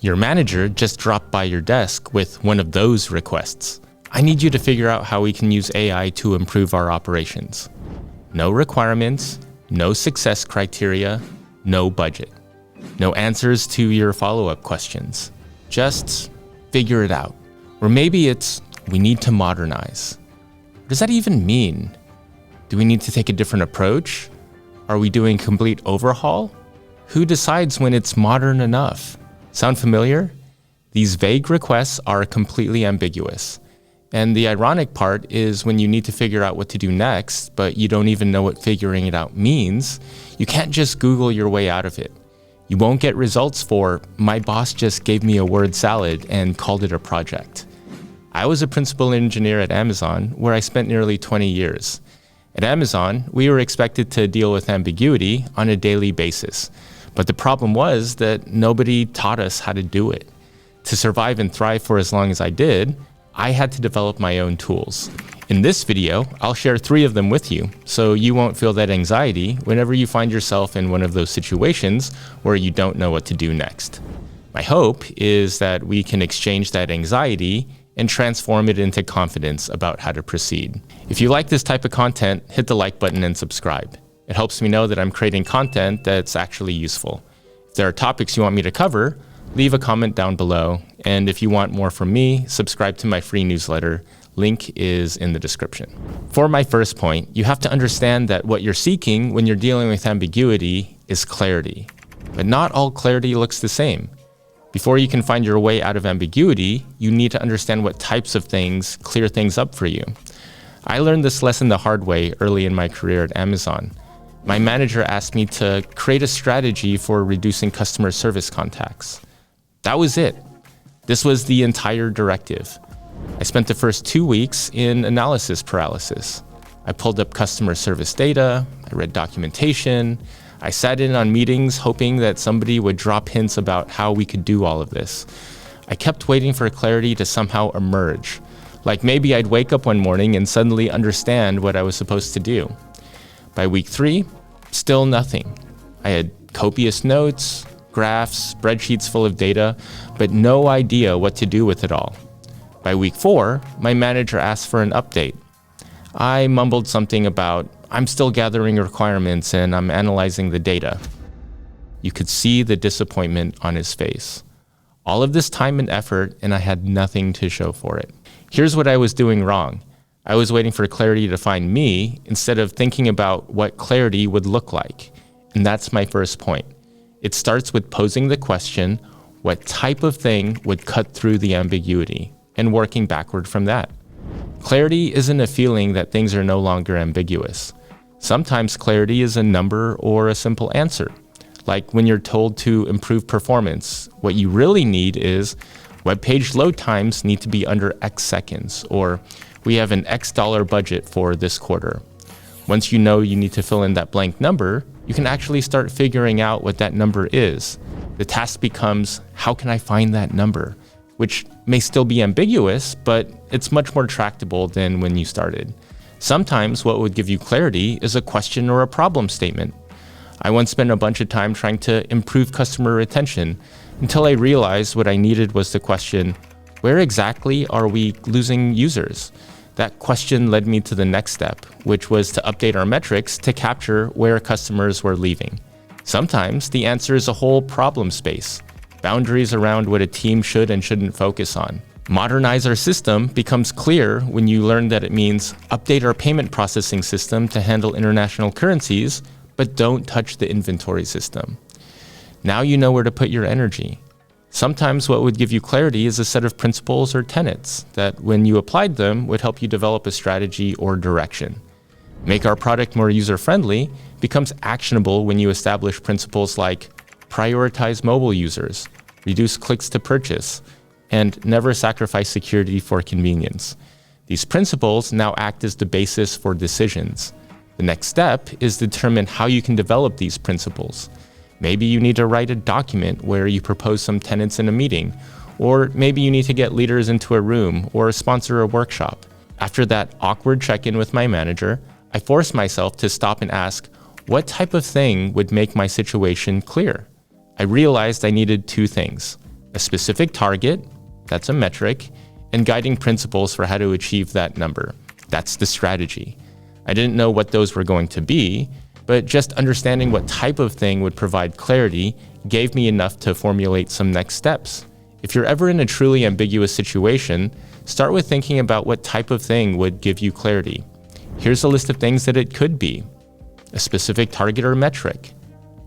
Your manager just dropped by your desk with one of those requests. I need you to figure out how we can use AI to improve our operations. No requirements, no success criteria, no budget. No answers to your follow-up questions. Just figure it out. Or maybe it's, we need to modernize. What does that even mean? Do we need to take a different approach? Are we doing complete overhaul? Who decides when it's modern enough? Sound familiar? These vague requests are completely ambiguous. And the ironic part is when you need to figure out what to do next, but you don't even know what figuring it out means, you can't just Google your way out of it. You won't get results for, my boss just gave me a word salad and called it a project. I was a principal engineer at Amazon, where I spent nearly 20 years. At Amazon, we were expected to deal with ambiguity on a daily basis. But the problem was that nobody taught us how to do it. To survive and thrive for as long as I did, I had to develop my own tools. In this video, I'll share 3 of them with you, so you won't feel that anxiety whenever you find yourself in one of those situations where you don't know what to do next. My hope is that we can exchange that anxiety and transform it into confidence about how to proceed. If you like this type of content, hit the like button and subscribe. It helps me know that I'm creating content that's actually useful. If there are topics you want me to cover, leave a comment down below. And if you want more from me, subscribe to my free newsletter. Link is in the description. For my first point, you have to understand that what you're seeking when you're dealing with ambiguity is clarity. But not all clarity looks the same. Before you can find your way out of ambiguity, you need to understand what types of things clear things up for you. I learned this lesson the hard way early in my career at Amazon. My manager asked me to create a strategy for reducing customer service contacts. That was it. This was the entire directive. I spent the first 2 weeks in analysis paralysis. I pulled up customer service data, I read documentation, I sat in on meetings hoping that somebody would drop hints about how we could do all of this. I kept waiting for clarity to somehow emerge. Like maybe I'd wake up one morning and suddenly understand what I was supposed to do. By week 3, still nothing. I had copious notes, graphs, spreadsheets full of data, but no idea what to do with it all. By week 4, my manager asked for an update. I mumbled something about, I'm still gathering requirements and I'm analyzing the data. You could see the disappointment on his face. All of this time and effort, and I had nothing to show for it. Here's what I was doing wrong. I was waiting for clarity to find me instead of thinking about what clarity would look like. And that's my first point. It starts with posing the question, what type of thing would cut through the ambiguity, and working backward from that. Clarity isn't a feeling that things are no longer ambiguous. Sometimes clarity is a number or a simple answer. Like when you're told to improve performance, what you really need is web page load times need to be under X seconds, or we have an X dollar budget for this quarter. Once you know you need to fill in that blank number, you can actually start figuring out what that number is. The task becomes, how can I find that number? Which may still be ambiguous, but it's much more tractable than when you started. Sometimes what would give you clarity is a question or a problem statement. I once spent a bunch of time trying to improve customer retention until I realized what I needed was the question, where exactly are we losing users? That question led me to the next step, which was to update our metrics to capture where customers were leaving. Sometimes the answer is a whole problem space, boundaries around what a team should and shouldn't focus on. Modernize our system becomes clear when you learn that it means update our payment processing system to handle international currencies, but don't touch the inventory system. Now you know where to put your energy. Sometimes what would give you clarity is a set of principles or tenets that, when you applied them, would help you develop a strategy or direction. Make our product more user-friendly becomes actionable when you establish principles like prioritize mobile users, reduce clicks to purchase, and never sacrifice security for convenience. These principles now act as the basis for decisions. The next step is to determine how you can develop these principles. Maybe you need to write a document where you propose some tenets in a meeting, or maybe you need to get leaders into a room or sponsor a workshop. After that awkward check-in with my manager, I forced myself to stop and ask, what type of thing would make my situation clear? I realized I needed 2 things, a specific target, that's a metric, and guiding principles for how to achieve that number. That's the strategy. I didn't know what those were going to be, but just understanding what type of thing would provide clarity gave me enough to formulate some next steps. If you're ever in a truly ambiguous situation, start with thinking about what type of thing would give you clarity. Here's a list of things that it could be: a specific target or metric,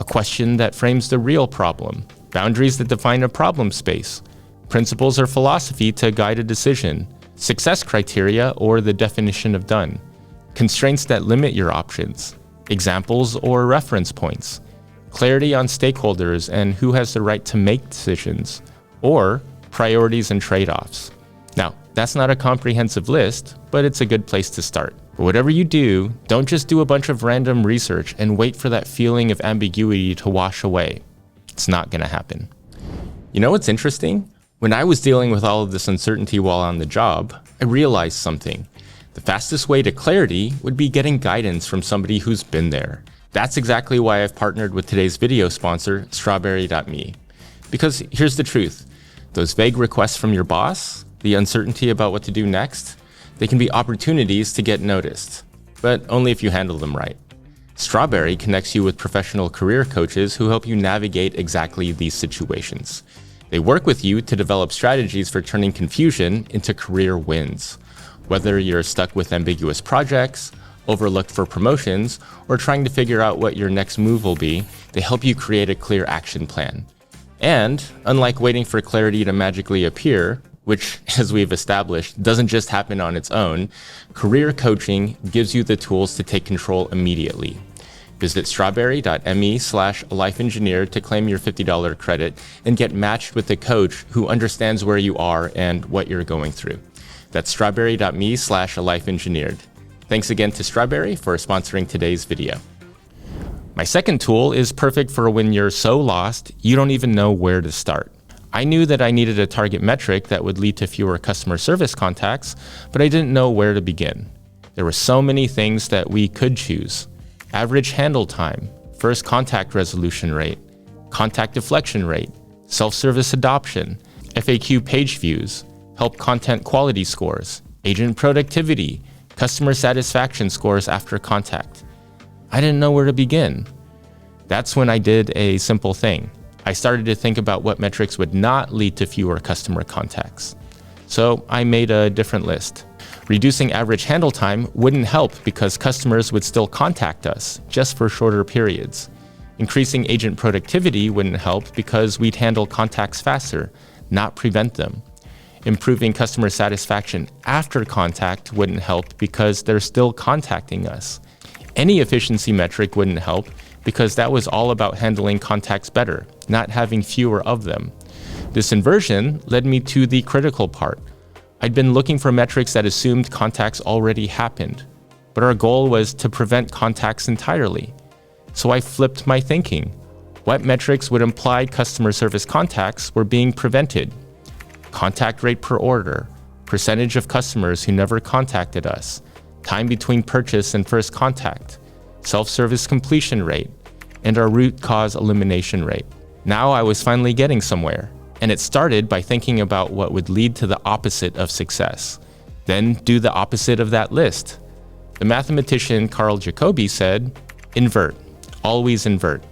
a question that frames the real problem, boundaries that define a problem space, principles or philosophy to guide a decision, success criteria or the definition of done, constraints that limit your options, examples or reference points, clarity on stakeholders and who has the right to make decisions, or priorities and trade-offs. Now, that's not a comprehensive list, but it's a good place to start. But whatever you do, don't just do a bunch of random research and wait for that feeling of ambiguity to wash away. It's not going to happen. You know what's interesting? When I was dealing with all of this uncertainty while on the job, I realized something. The fastest way to clarity would be getting guidance from somebody who's been there. That's exactly why I've partnered with today's video sponsor, Strawberry.me. Because here's the truth. Those vague requests from your boss, the uncertainty about what to do next, they can be opportunities to get noticed, but only if you handle them right. Strawberry connects you with professional career coaches who help you navigate exactly these situations. They work with you to develop strategies for turning confusion into career wins. Whether you're stuck with ambiguous projects, overlooked for promotions, or trying to figure out what your next move will be, they help you create a clear action plan. And, unlike waiting for clarity to magically appear, which, as we've established, doesn't just happen on its own, career coaching gives you the tools to take control immediately. Visit strawberry.me/lifeengineer to claim your $50 credit and get matched with a coach who understands where you are and what you're going through. That's strawberry.me/lifeengineered. Thanks again to Strawberry for sponsoring today's video. My second tool is perfect for when you're so lost, you don't even know where to start. I knew that I needed a target metric that would lead to fewer customer service contacts, but I didn't know where to begin. There were so many things that we could choose. Average handle time, first contact resolution rate, contact deflection rate, self-service adoption, FAQ page views, help content quality scores, agent productivity, customer satisfaction scores after contact. I didn't know where to begin. That's when I did a simple thing. I started to think about what metrics would not lead to fewer customer contacts. So I made a different list. Reducing average handle time wouldn't help because customers would still contact us, just for shorter periods. Increasing agent productivity wouldn't help because we'd handle contacts faster, not prevent them. Improving customer satisfaction after contact wouldn't help because they're still contacting us. Any efficiency metric wouldn't help because that was all about handling contacts better, not having fewer of them. This inversion led me to the critical part. I'd been looking for metrics that assumed contacts already happened, but our goal was to prevent contacts entirely. So I flipped my thinking. What metrics would imply customer service contacts were being prevented? Contact rate per order, percentage of customers who never contacted us, time between purchase and first contact, self-service completion rate, and our root cause elimination rate. Now I was finally getting somewhere, and it started by thinking about what would lead to the opposite of success. Then do the opposite of that list. The mathematician Carl Jacobi said, invert, always invert.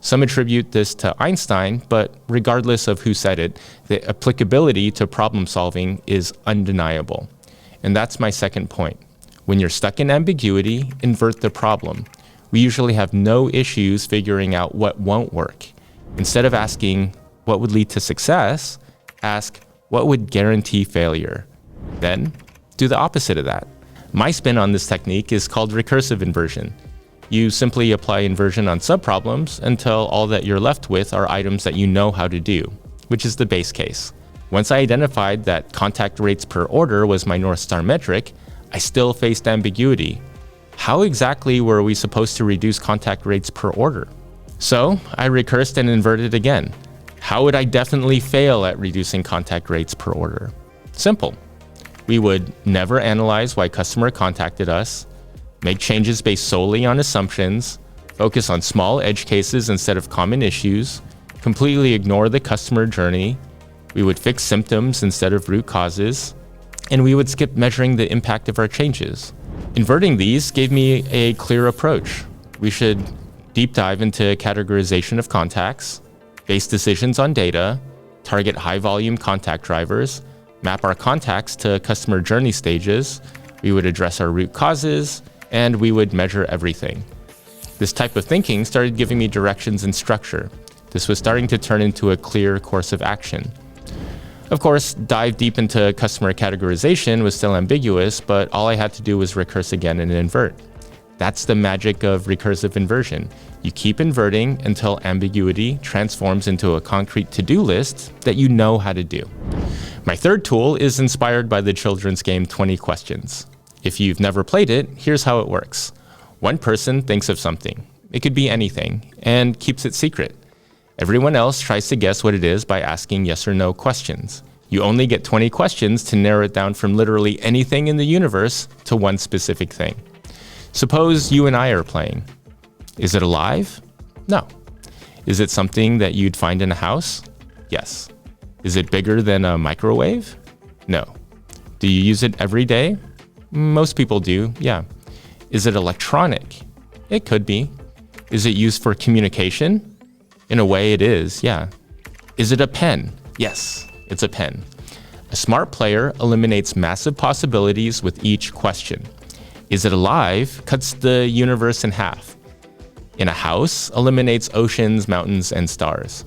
Some attribute this to Einstein, but regardless of who said it, the applicability to problem solving is undeniable. And that's my second point. When you're stuck in ambiguity, invert the problem. We usually have no issues figuring out what won't work. Instead of asking, what would lead to success? Ask, what would guarantee failure? Then, do the opposite of that. My spin on this technique is called recursive inversion. You simply apply inversion on subproblems until all that you're left with are items that you know how to do, which is the base case. Once I identified that contact rates per order was my North Star metric, I still faced ambiguity. How exactly were we supposed to reduce contact rates per order? So I recursed and inverted again. How would I definitely fail at reducing contact rates per order? Simple. We would never analyze why customer contacted us, make changes based solely on assumptions, focus on small edge cases instead of common issues, completely ignore the customer journey, We would fix symptoms instead of root causes, and we would skip measuring the impact of our changes. Inverting these gave me a clear approach. We should deep dive into categorization of contacts, base decisions on data, target high-volume contact drivers, map our contacts to customer journey stages, we would address our root causes, and we would measure everything. This type of thinking started giving me directions and structure. This was starting to turn into a clear course of action. Of course, dive deep into customer categorization was still ambiguous, but all I had to do was recurse again and invert. That's the magic of recursive inversion. You keep inverting until ambiguity transforms into a concrete to-do list that you know how to do. My third tool is inspired by the children's game 20 Questions. If you've never played it, here's how it works. One person thinks of something, it could be anything, and keeps it secret. Everyone else tries to guess what it is by asking yes or no questions. You only get 20 questions to narrow it down from literally anything in the universe to one specific thing. Suppose you and I are playing. Is it alive? No. Is it something that you'd find in a house? Yes. Is it bigger than a microwave? No. Do you use it every day? Most people do, yeah. Is it electronic? It could be. Is it used for communication? In a way it is, yeah. Is it a pen? Yes, it's a pen. A smart player eliminates massive possibilities with each question. Is it alive? Cuts the universe in half. In a house, eliminates oceans, mountains, and stars.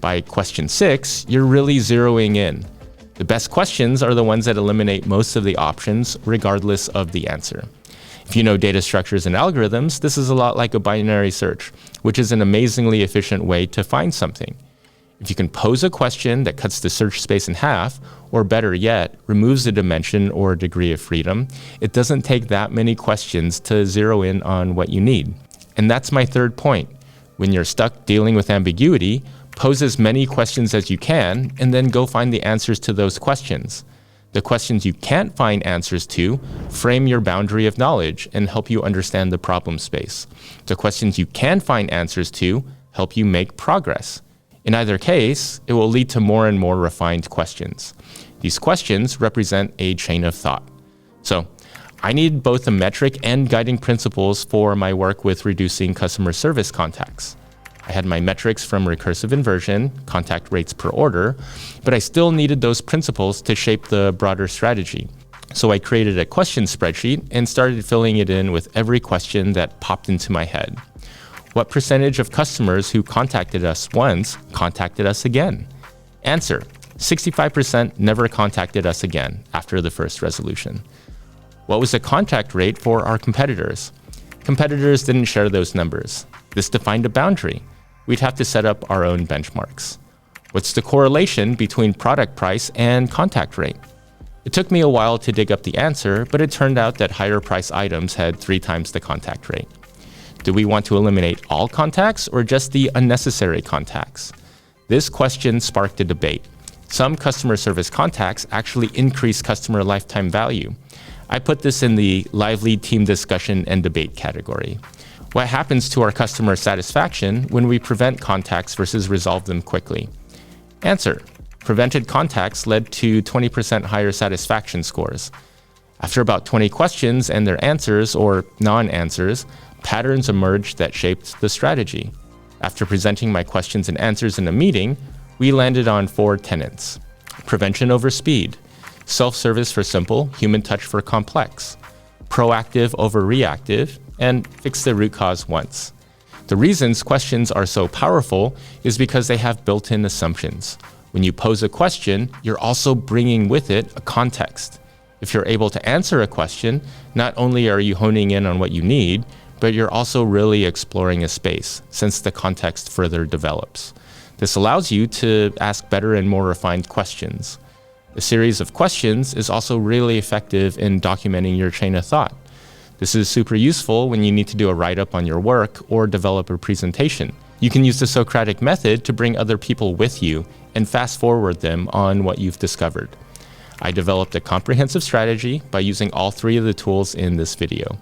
By question 6, you're really zeroing in. The best questions are the ones that eliminate most of the options, regardless of the answer. If you know data structures and algorithms, this is a lot like a binary search, which is an amazingly efficient way to find something. If you can pose a question that cuts the search space in half, or better yet, removes the dimension or degree of freedom, it doesn't take that many questions to zero in on what you need. And that's my third point. When you're stuck dealing with ambiguity, pose as many questions as you can, and then go find the answers to those questions. The questions you can't find answers to frame your boundary of knowledge and help you understand the problem space. The questions you can find answers to help you make progress. In either case, it will lead to more and more refined questions. These questions represent a chain of thought. So, I need both a metric and guiding principles for my work with reducing customer service contacts. I had my metrics from recursive inversion, contact rates per order, but I still needed those principles to shape the broader strategy. So I created a question spreadsheet and started filling it in with every question that popped into my head. What percentage of customers who contacted us once contacted us again? Answer: 65% never contacted us again after the first resolution. What was the contact rate for our competitors? Competitors didn't share those numbers. This defined a boundary. We'd have to set up our own benchmarks. What's the correlation between product price and contact rate? It took me a while to dig up the answer, but it turned out that higher price items had 3 times the contact rate. Do we want to eliminate all contacts or just the unnecessary contacts? This question sparked a debate. Some customer service contacts actually increase customer lifetime value. I put this in the lively team discussion and debate category. What happens to our customer satisfaction when we prevent contacts versus resolve them quickly? Answer: prevented contacts led to 20% higher satisfaction scores. After about 20 questions and their answers or non-answers, patterns emerged that shaped the strategy. After presenting my questions and answers in a meeting, we landed on 4 tenets: prevention over speed, self-service for simple, human touch for complex, proactive over reactive, and fix the root cause once. The reasons questions are so powerful is because they have built-in assumptions. When you pose a question, you're also bringing with it a context. If you're able to answer a question, not only are you honing in on what you need, but you're also really exploring a space, since the context further develops. This allows you to ask better and more refined questions. A series of questions is also really effective in documenting your chain of thought. This is super useful when you need to do a write-up on your work or develop a presentation. You can use the Socratic method to bring other people with you and fast-forward them on what you've discovered. I developed a comprehensive strategy by using all 3 of the tools in this video.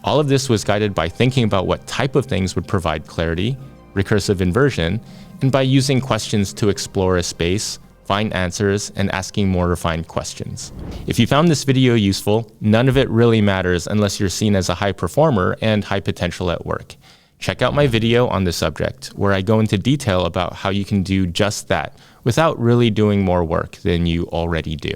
All of this was guided by thinking about what type of things would provide clarity, recursive inversion, and by using questions to explore a space, find answers, and asking more refined questions. If you found this video useful, none of it really matters unless you're seen as a high performer and high potential at work. Check out my video on the subject, where I go into detail about how you can do just that without really doing more work than you already do.